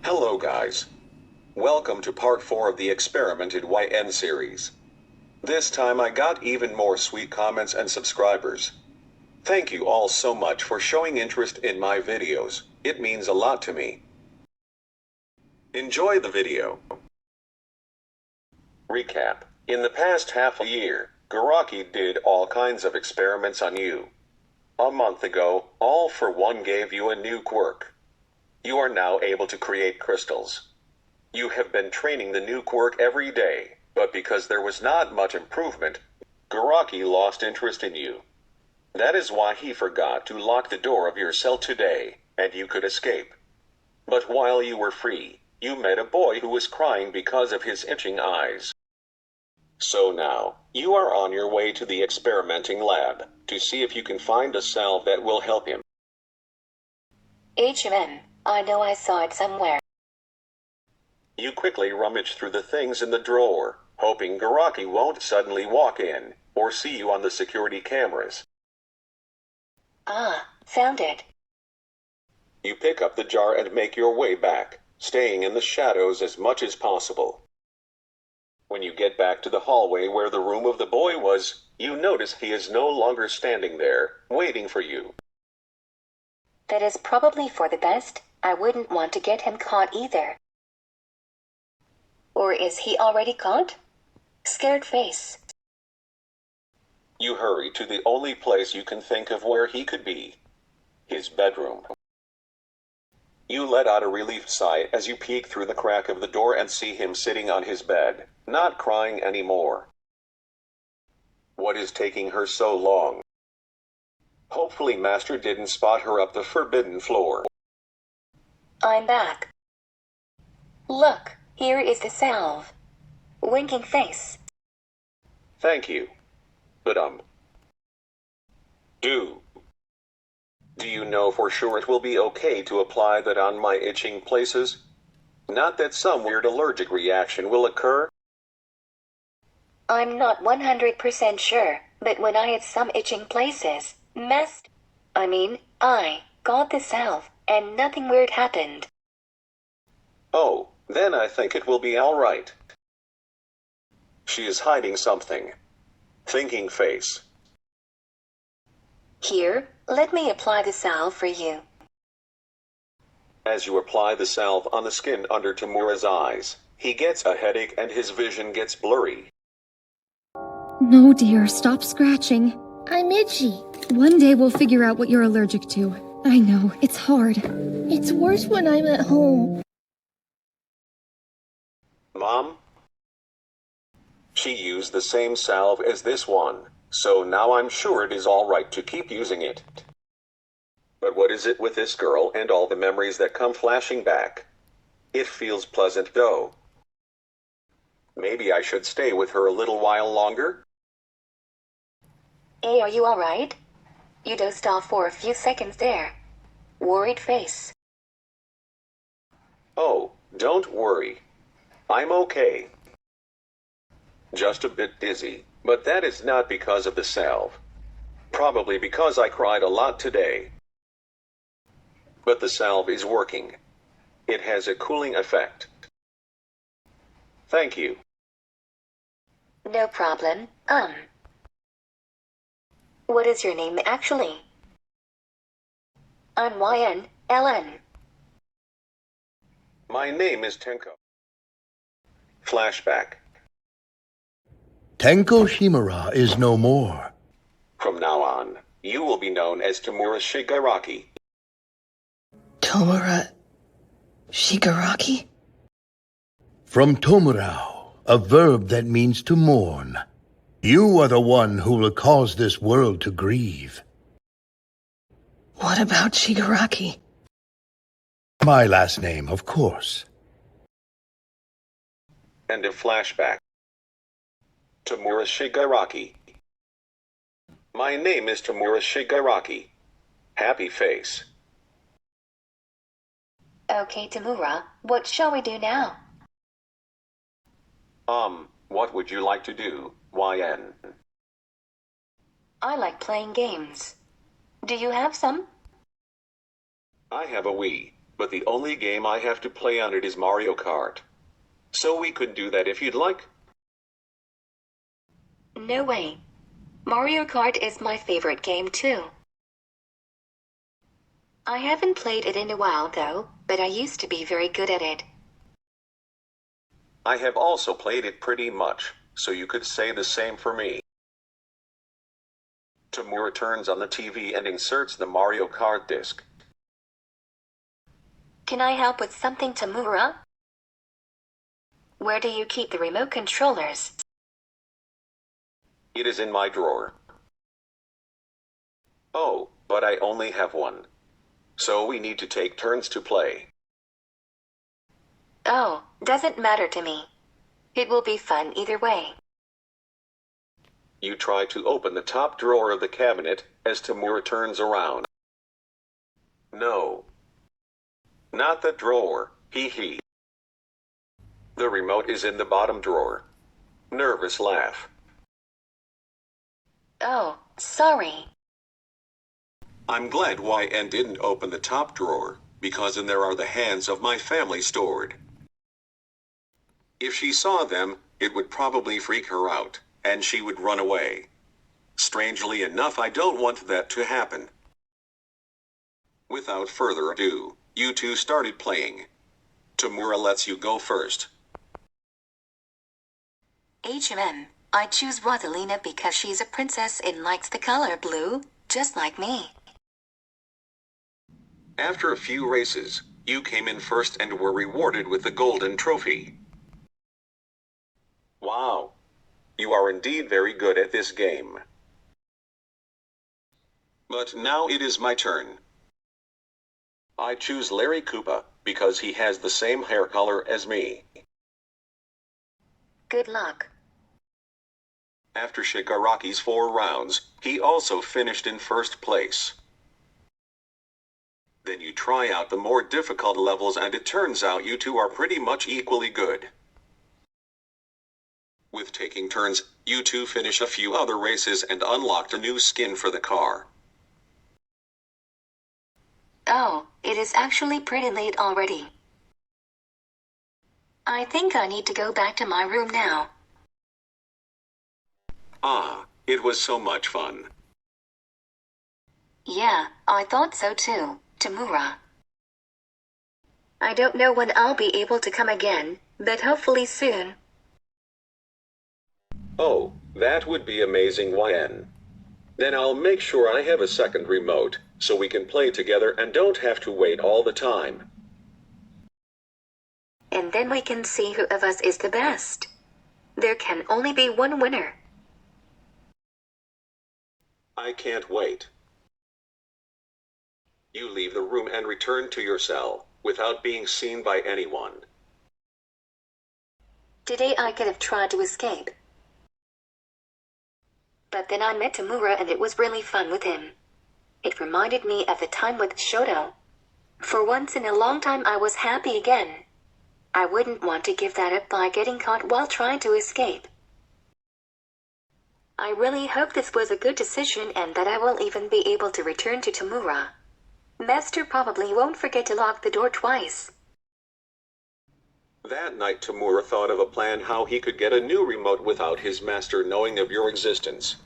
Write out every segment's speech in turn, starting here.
Hello guys. Welcome to part 4 of the experimented YN series. This time I got even more sweet comments and subscribers. Thank you all so much for showing interest in my videos, it means a lot to me. Enjoy the video. Recap. In the past half a year, Shigaraki did all kinds of experiments on you. A month ago, allforone gave you a new quirk. You are now able to create crystals. You have been training the new quirk every day, but because there was not much improvement, Shigaraki lost interest in you. That is why he forgot to lock the door of your cell today, and you could escape. But while you were free, you met a boy who was crying because of his itching eyes. So now, you are on your way to the experimenting lab, to see if you can find a salve that will help him. I know I saw it somewhere. You quickly rummage through the things in the drawer, hoping Shigaraki won't suddenly walk in, or see you on the security cameras. Ah, found it. You pick up the jar and make your way back, staying in the shadows as much as possible. When you get back to the hallway where the room of the boy was, you notice he is no longer standing there, waiting for you. That is probably for the best. I wouldn't want to get him caught either. Or is he already caught? Scared face. You hurry to the only place you can think of where he could be. His bedroom. You let out a relief sigh as you peek through the crack of the door and see him sitting on his bed, not crying anymore. What is taking her so long? Hopefully Master didn't spot her up the forbidden floor. I'm back. Look, here is the salve. Winking face. Thank you. But Do you know for sure it will be okay to apply that on my itching places? Not that some weird allergic reaction will occur? I'm not 100% sure, but when I had some itching places, I got the salve, and nothing weird happened. Oh, then I think it will be alright. She is hiding something. Thinking face. Here, let me apply the salve for you. As you apply the salve on the skin under Tomura's eyes, he gets a headache and his vision gets blurry. No, dear, stop scratching. I'm itchy. One day we'll figure out what you're allergic to. I know, it's hard. It's worse when I'm at home. Mom? She used the same salve as this one, so now I'm sure it is alright to keep using it. But what is it with this girl and all the memories that come flashing back? It feels pleasant though. Maybe I should stay with her a little while longer? Hey, are you alright? You dozed off for a few seconds there. Worried face. Oh, don't worry. I'm okay. Just a bit dizzy, but that is not because of the salve. Probably because I cried a lot today. But the salve is working. It has a cooling effect. Thank you. No problem. What is your name actually? I'm YN. My name is Tenko. Flashback. Tenko Shimura is no more. From now on, you will be known as Tomura Shigaraki. Tomura... Shigaraki? From Tomura, a verb that means to mourn. You are the one who will cause this world to grieve. What about Shigaraki? My last name, of course. End of flashback. Tomura Shigaraki. My name is Tomura Shigaraki. Happy face. Okay, Tomura, what shall we do now? What would you like to do, YN? I like playing games. Do you have some? I have a Wii. but the only game I have to play on it is Mario Kart. So we could do that if you'd like. No way. Mario Kart is my favorite game too. I haven't played it in a while though, but I used to be very good at it. I have also played it pretty much, so you could say the same for me. Tomura turns on the TV and inserts the Mario Kart disc. Can I help with something, Tomura? Where do you keep the remote controllers? It is in my drawer. Oh, but I only have one. So we need to take turns to play. Oh, doesn't matter to me. It will be fun either way. You try to open the top drawer of the cabinet as Tomura turns around. No. Not the drawer, hee hee. The remote is in the bottom drawer. Nervous laugh. Oh, sorry. I'm glad YN didn't open the top drawer, because in there are the hands of my family stored. If she saw them, it would probably freak her out, and she would run away. Strangely enough, I don't want that to happen. Without further ado, you two started playing. Tomura lets you go first. I choose Rosalina because she's a princess and likes the color blue, just like me. After a few races, you came in first and were rewarded with the golden trophy. Wow. You are indeed very good at this game. But now it is my turn. I choose Larry Koopa because he has the same hair color as me. Good luck. After Shigaraki's 4 rounds, he also finished in first place. Then you try out the more difficult levels and it turns out you two are pretty much equally good. With taking turns, you two finish a few other races and unlocked a new skin for the car. Oh, it is actually pretty late already. I think I need to go back to my room now. Ah, it was so much fun. Yeah, I thought so too, Tomura. I don't know when I'll be able to come again, but hopefully soon. Oh, that would be amazing, YN. Then I'll make sure I have a second remote, so we can play together and don't have to wait all the time. And then we can see who of us is the best. There can only be one winner. I can't wait. You leave the room and return to your cell, without being seen by anyone. Today I could have tried to escape. But then I met Tomura and it was really fun with him. It reminded me of the time with Shoto. For once in a long time I was happy again. I wouldn't want to give that up by getting caught while trying to escape. I really hope this was a good decision and that I will even be able to return to Tomura. Master probably won't forget to lock the door twice. That night Tomura thought of a plan how he could get a new remote without his master knowing of your existence.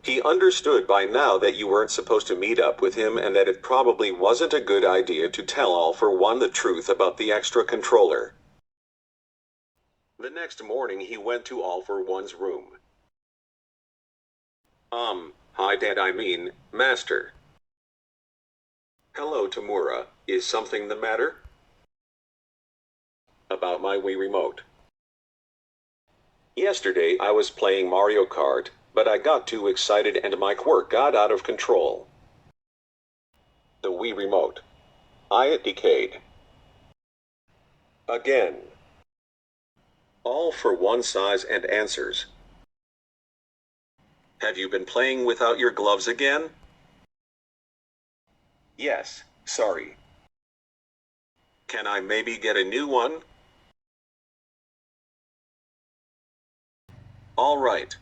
He understood by now that you weren't supposed to meet up with him and that it probably wasn't a good idea to tell allforone the truth about the extra controller. The next morning he went to allforone's room. Hi Dad, Master. Hello Tomura, is something the matter? About my Wii remote. Yesterday I was playing Mario Kart, but I got too excited and my quirk got out of control. The Wii remote. It decayed. Again. All for one size and answers. Have you been playing without your gloves again? Yes, sorry. Can I maybe get a new one? All right.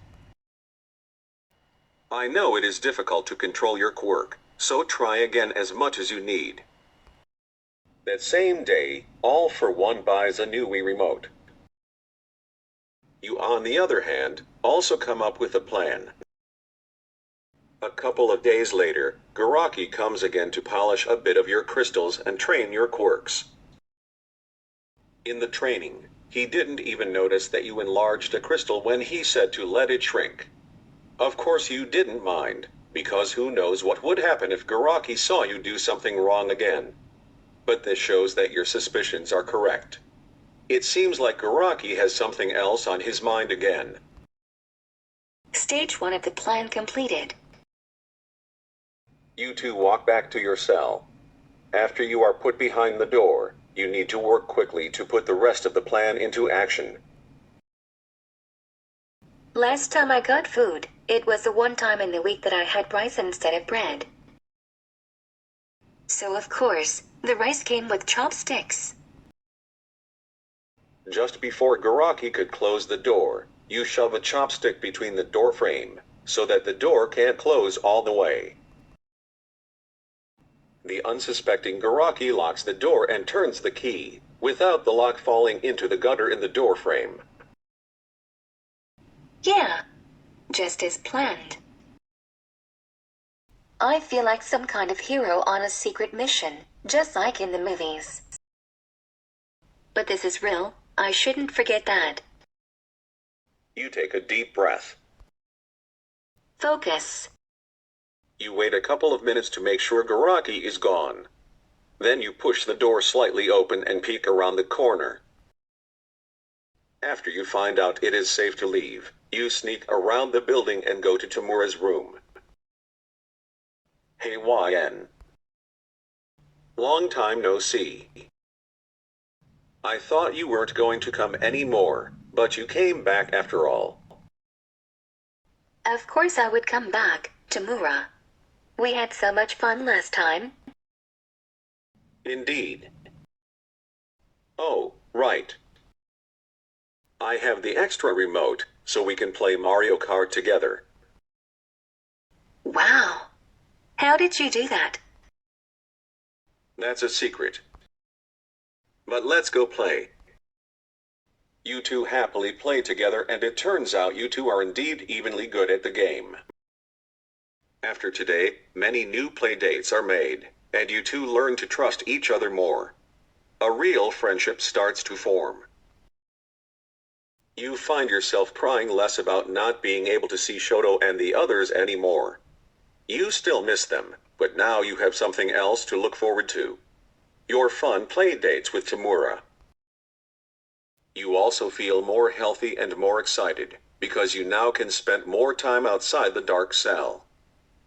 I know it is difficult to control your quirk, so try again as much as you need. That same day, All for One buys a new Wii remote. You, on the other hand, also come up with a plan. A couple of days later, Garaki comes again to polish a bit of your crystals and train your quirks. In the training, he didn't even notice that you enlarged a crystal when he said to let it shrink. Of course you didn't mind, because who knows what would happen if Garaki saw you do something wrong again. But this shows that your suspicions are correct. It seems like Garaki has something else on his mind again. Stage 1 of the plan completed. You two walk back to your cell. After you are put behind the door, you need to work quickly to put the rest of the plan into action. Last time I got food, it was the one time in the week that I had rice instead of bread. So of course, the rice came with chopsticks. Just before Garaki could close the door, you shove a chopstick between the door frame, so that the door can't close all the way. The unsuspecting Garaki locks the door and turns the key, without the lock falling into the gutter in the door frame. Yeah, just as planned. I feel like some kind of hero on a secret mission, just like in the movies. But this is real, I shouldn't forget that. You take a deep breath. Focus. You wait a couple of minutes to make sure Garaki is gone. Then you push the door slightly open and peek around the corner. After you find out it is safe to leave, you sneak around the building and go to Tomura's room. Hey YN. Long time no see. I thought you weren't going to come anymore, but you came back after all. Of course I would come back, Tomura. We had so much fun last time. Indeed. Oh, right. I have the extra remote, so we can play Mario Kart together. Wow. How did you do that? That's a secret. But let's go play. You two happily play together and it turns out you two are indeed evenly good at the game. After today, many new play dates are made, and you two learn to trust each other more. A real friendship starts to form. You find yourself crying less about not being able to see Shoto and the others anymore. You still miss them, but now you have something else to look forward to. Your fun play dates with Tomura. You also feel more healthy and more excited, because you now can spend more time outside the dark cell.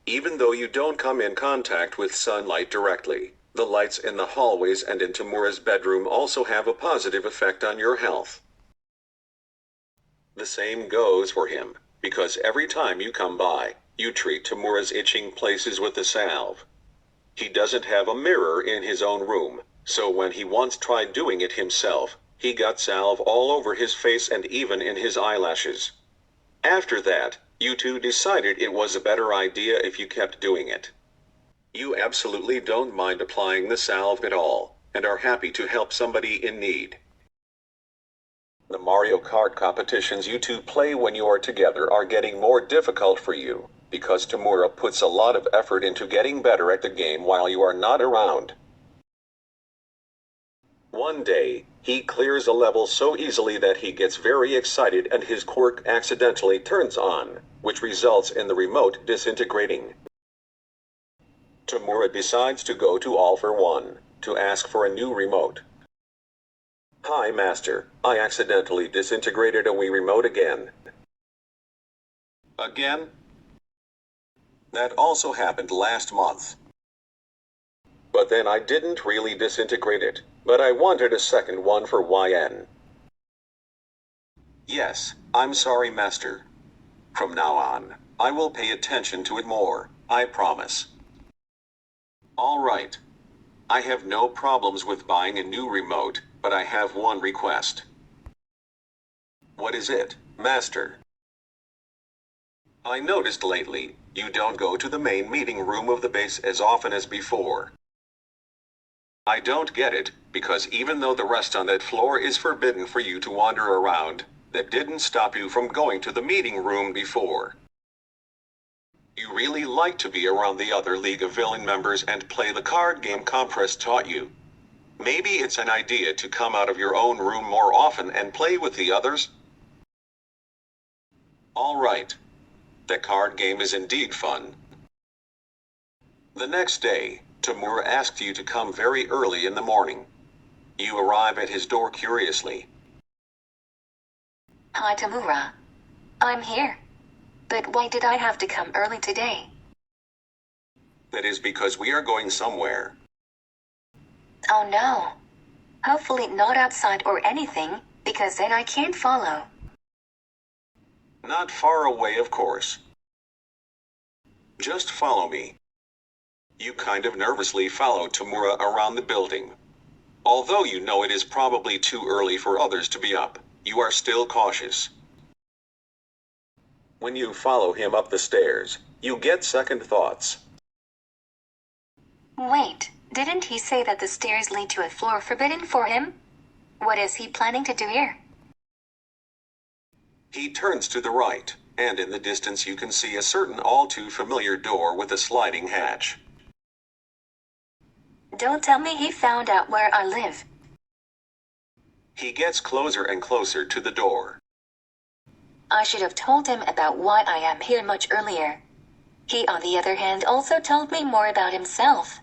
Even though you don't come in contact with sunlight directly, the lights in the hallways and in Tomura's bedroom also have a positive effect on your health. The same goes for him, because every time you come by, you treat Tomura's itching places with a salve. He doesn't have a mirror in his own room, so when he once tried doing it himself, he got salve all over his face and even in his eyelashes. After that, you two decided it was a better idea if you kept doing it. You absolutely don't mind applying the salve at all, and are happy to help somebody in need. The Mario Kart competitions you two play when you are together are getting more difficult for you, because Tomura puts a lot of effort into getting better at the game while you are not around. One day, he clears a level so easily that he gets very excited and his quirk accidentally turns on, which results in the remote disintegrating. Tomura decides to go to All for One, to ask for a new remote. Hi Master, I accidentally disintegrated a Wii remote again. Again? That also happened last month. But then I didn't really disintegrate it, but I wanted a second one for YN. Yes, I'm sorry Master. From now on, I will pay attention to it more, I promise. Alright. I have no problems with buying a new remote, but I have one request. What is it, Master? I noticed lately, you don't go to the main meeting room of the base as often as before. I don't get it, because even though the rest on that floor is forbidden for you to wander around, that didn't stop you from going to the meeting room before. You really like to be around the other League of Villain members and play the card game Compress taught you. Maybe it's an idea to come out of your own room more often and play with the others? Alright. The card game is indeed fun. The next day, Tomura asked you to come very early in the morning. You arrive at his door curiously. Hi, Tomura. I'm here. But why did I have to come early today? That is because we are going somewhere. Oh no. Hopefully not outside or anything, because then I can't follow. Not far away, of course. Just follow me. You kind of nervously follow Tomura around the building. Although you know it is probably too early for others to be up, you are still cautious. When you follow him up the stairs, you get second thoughts. Wait, didn't he say that the stairs lead to a floor forbidden for him? What is he planning to do here? He turns to the right, and in the distance you can see a certain all too familiar door with a sliding hatch. Don't tell me he found out where I live. He gets closer and closer to the door. I should have told him about why I am here much earlier. He, on the other hand, also told me more about himself.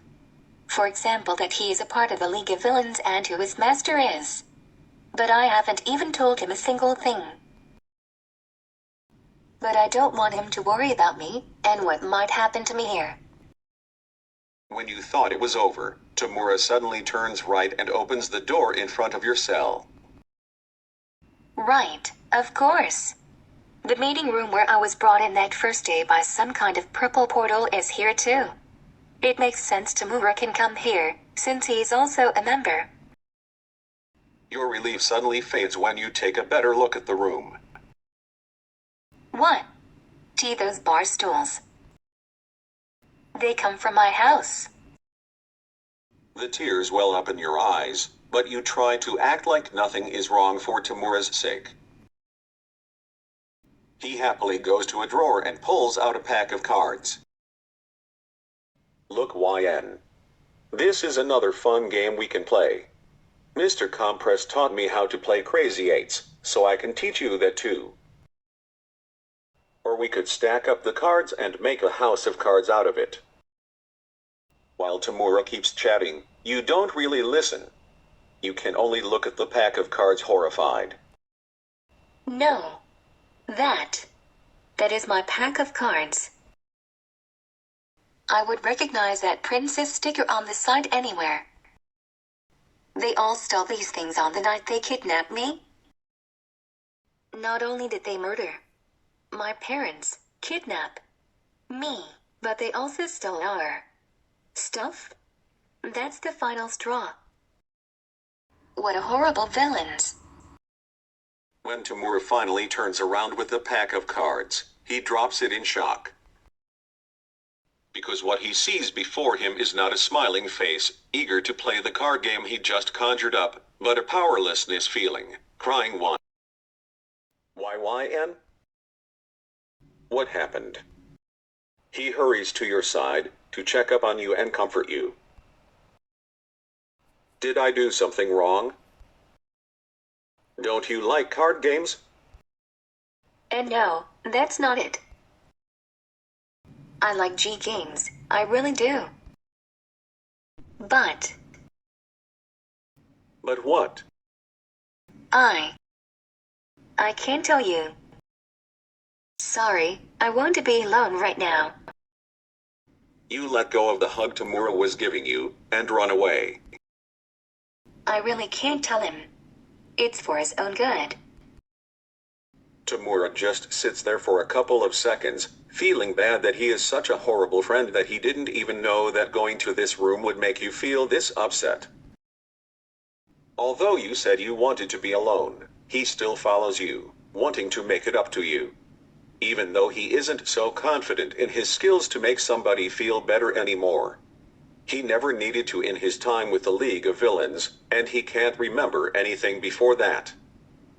For example, that he is a part of the League of Villains and who his master is. But I haven't even told him a single thing. But I don't want him to worry about me and what might happen to me here. When you thought it was over, Tomura suddenly turns right and opens the door in front of your cell. Right, of course. The meeting room where I was brought in that first day by some kind of purple portal is here too. It makes sense Tomura can come here, since he is also a member. Your relief suddenly fades when you take a better look at the room. What? Gee, those bar stools. They come from my house. The tears well up in your eyes, but you try to act like nothing is wrong for Tomura's sake. He happily goes to a drawer and pulls out a pack of cards. Look, YN. This is another fun game we can play. Mr. Compress taught me how to play Crazy Eights, so I can teach you that too. Or we could stack up the cards and make a house of cards out of it. While Tomura keeps chatting, you don't really listen. You can only look at the pack of cards horrified. No. That is my pack of cards. I would recognize that princess sticker on the side anywhere. They all stole these things on the night they kidnapped me. Not only did they murder my parents, kidnap me, but they also stole our stuff. That's the final straw. What a horrible villains. When Tomura finally turns around with the pack of cards, he drops it in shock. Because what he sees before him is not a smiling face, eager to play the card game he just conjured up, but a powerlessness feeling, crying one. YYN? What happened? He hurries to your side, to check up on you and comfort you. Did I do something wrong? Don't you like card games? And no, that's not it. I like G games, I really do. But what? I can't tell you. Sorry, I want to be alone right now. You let go of the hug Tomura was giving you, and run away. I really can't tell him. It's for his own good. Tomura just sits there for a couple of seconds, feeling bad that he is such a horrible friend that he didn't even know that going to this room would make you feel this upset. Although you said you wanted to be alone, he still follows you, wanting to make it up to you. Even though he isn't so confident in his skills to make somebody feel better anymore. He never needed to in his time with the League of Villains, and he can't remember anything before that.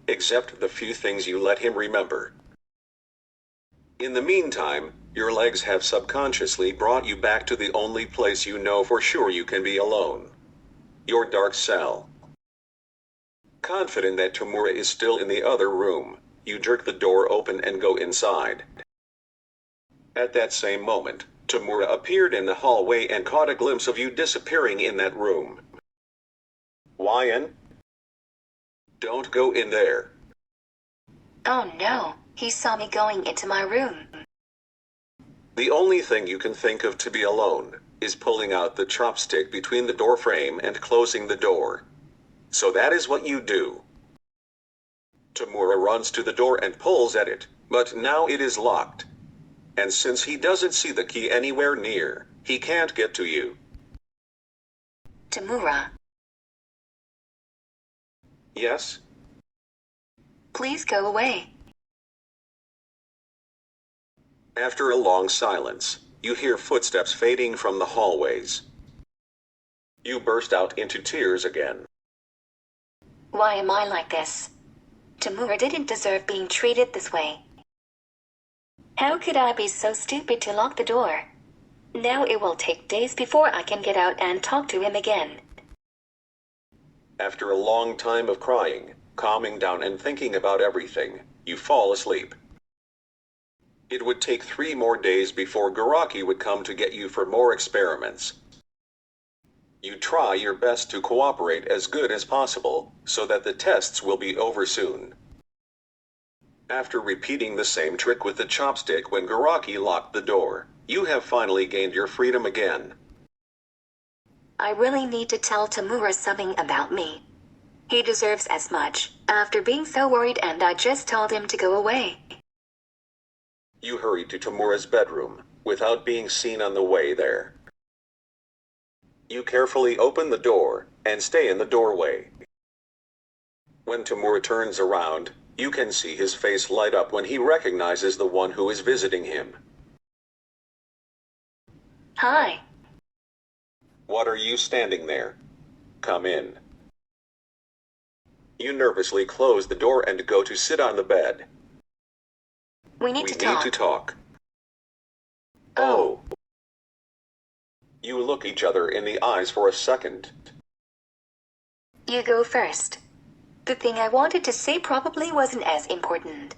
Except the few things you let him remember. In the meantime, your legs have subconsciously brought you back to the only place you know for sure you can be alone. Your dark cell. Confident that Tomura is still in the other room, you jerk the door open and go inside. At that same moment, Tomura appeared in the hallway and caught a glimpse of you disappearing in that room. Wyan? Don't go in there. Oh no, he saw me going into my room. The only thing you can think of to be alone is pulling out the chopstick between the door frame and closing the door. So that is what you do. Tomura runs to the door and pulls at it, but now it is locked. And since he doesn't see the key anywhere near, he can't get to you. Tomura, Yes? please go away. After a long silence, you hear footsteps fading from the hallways. You burst out into tears again. Why am I like this? Tomura didn't deserve being treated this way. How could I be so stupid to lock the door? Now it will take days before I can get out and talk to him again. After a long time of crying, calming down and thinking about everything, you fall asleep. It would take 3 more days before Shigaraki would come to get you for more experiments. You try your best to cooperate as good as possible, so that the tests will be over soon. After repeating the same trick with the chopstick when Shigaraki locked the door, you have finally gained your freedom again. I really need to tell Tomura something about me. He deserves as much, after being so worried, and I just told him to go away. You hurry to Tomura's bedroom, without being seen on the way there. You carefully open the door, and stay in the doorway. When Tomura turns around, you can see his face light up when he recognizes the one who is visiting him. Hi. What are you standing there? Come in. You nervously close the door and go to sit on the bed. We need to talk. Oh. You look each other in the eyes for a second. You go first. The thing I wanted to say probably wasn't as important.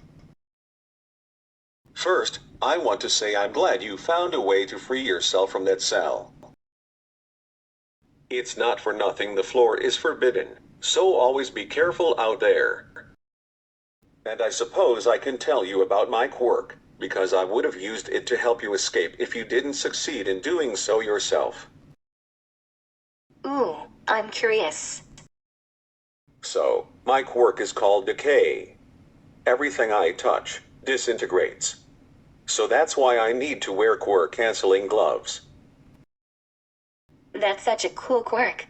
First, I want to say I'm glad you found a way to free yourself from that cell. It's not for nothing the floor is forbidden, so always be careful out there. And I suppose I can tell you about my quirk, because I would have used it to help you escape if you didn't succeed in doing so yourself. Ooh, I'm curious. So, my quirk is called decay. Everything I touch disintegrates. So that's why I need to wear quirk-canceling gloves. That's such a cool quirk.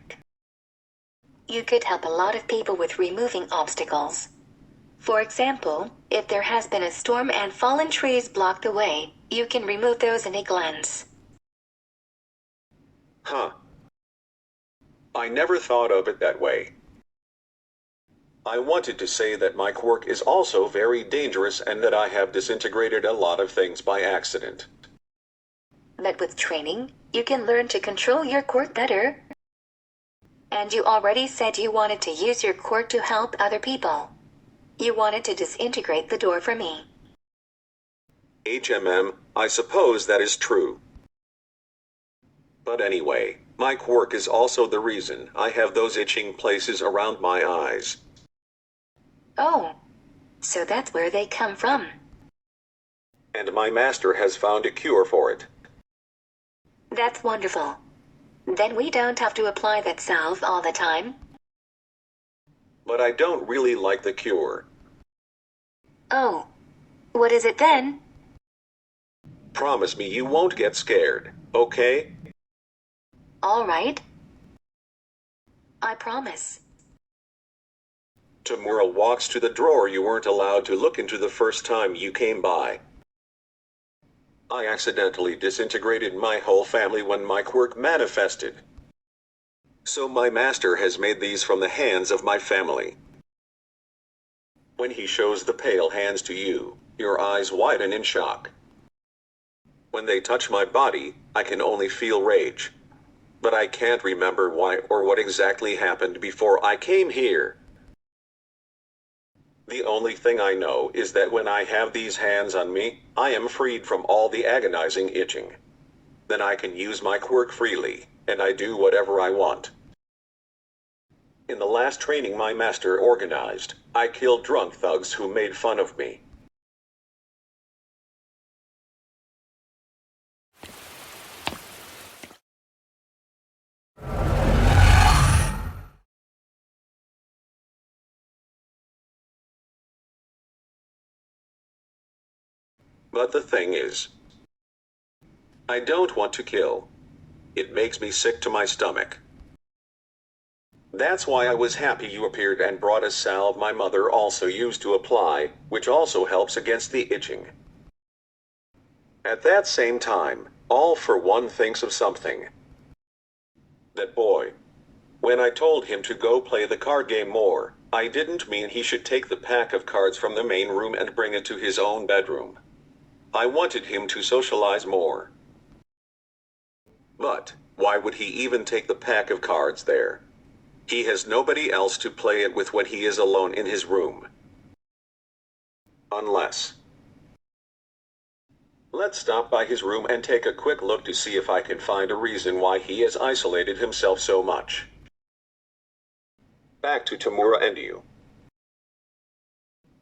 You could help a lot of people with removing obstacles. For example, if there has been a storm and fallen trees block the way, you can remove those in a glance. Huh. I never thought of it that way. I wanted to say that my quirk is also very dangerous and that I have disintegrated a lot of things by accident. But with training, you can learn to control your quirk better. And you already said you wanted to use your quirk to help other people. You wanted to disintegrate the door for me. I suppose that is true. But anyway, my quirk is also the reason I have those itching places around my eyes. Oh, so that's where they come from. And my master has found a cure for it. That's wonderful. Then we don't have to apply that salve all the time. But I don't really like the cure. Oh, what is it then? Promise me you won't get scared, okay? All right. I promise. Tomura walks to the drawer you weren't allowed to look into the first time you came by. I accidentally disintegrated my whole family when my quirk manifested. So my master has made these from the hands of my family. When he shows the pale hands to you, your eyes widen in shock. When they touch my body, I can only feel rage. But I can't remember why or what exactly happened before I came here. The only thing I know is that when I have these hands on me, I am freed from all the agonizing itching. Then I can use my quirk freely, and I do whatever I want. In the last training my master organized, I killed drunk thugs who made fun of me. But the thing is, I don't want to kill. It makes me sick to my stomach. That's why I was happy you appeared and brought a salve my mother also used to apply, which also helps against the itching. At that same time, allforone thinks of something. That boy. When I told him to go play the card game more, I didn't mean he should take the pack of cards from the main room and bring it to his own bedroom. I wanted him to socialize more. But, why would he even take the pack of cards there? He has nobody else to play it with when he is alone in his room. Unless. Let's stop by his room and take a quick look to see if I can find a reason why he has isolated himself so much. Back to Tomura and you.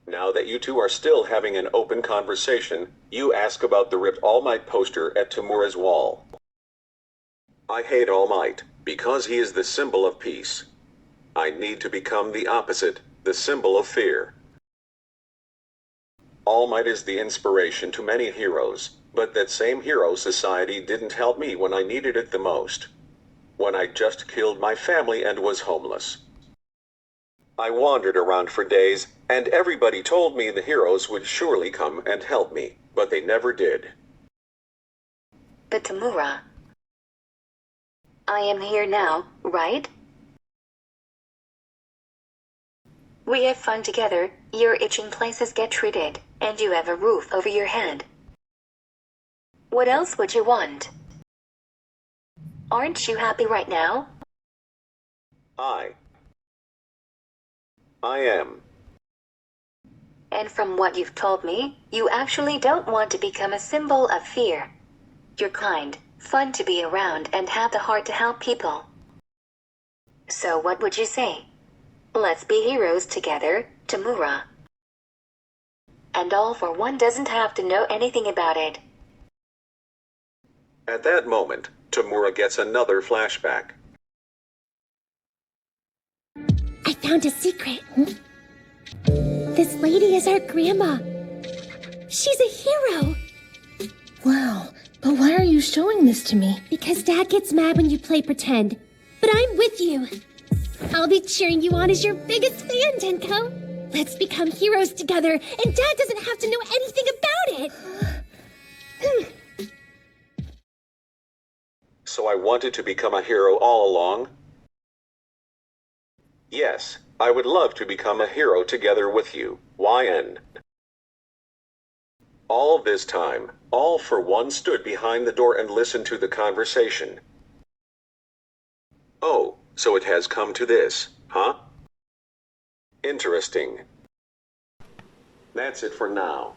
Now that you two are still having an open conversation, you ask about the ripped All-Might poster at Tomura's wall. I hate All-Might, because he is the symbol of peace. I need to become the opposite, the symbol of fear. All-Might is the inspiration to many heroes, but that same hero society didn't help me when I needed it the most. When I just killed my family and was homeless. I wandered around for days, and everybody told me the heroes would surely come and help me, but they never did. But Tomura, I am here now, right? We have fun together, your itching places get treated, and you have a roof over your head. What else would you want? Aren't you happy right now? I am. And from what you've told me, you actually don't want to become a symbol of fear. You're kind, fun to be around, and have the heart to help people. So what would you say? Let's be heroes together, Tomura. And allforone doesn't have to know anything about it. At that moment, Tomura gets another flashback. I found a secret. This lady is our grandma. She's a hero. Wow, but why are you showing this to me? Because Dad gets mad when you play pretend. But I'm with you. I'll be cheering you on as your biggest fan, Tenko. Let's become heroes together, and Dad doesn't have to know anything about it. So I wanted to become a hero all along? Yes, I would love to become a hero together with you, YN. All this time, allforone stood behind the door and listened to the conversation. Oh, so it has come to this, huh? Interesting. That's it for now.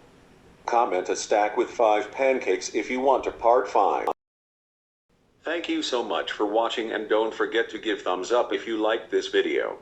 Comment a stack with 5 pancakes if you want a part 5. Thank you so much for watching, and don't forget to give thumbs up if you liked this video.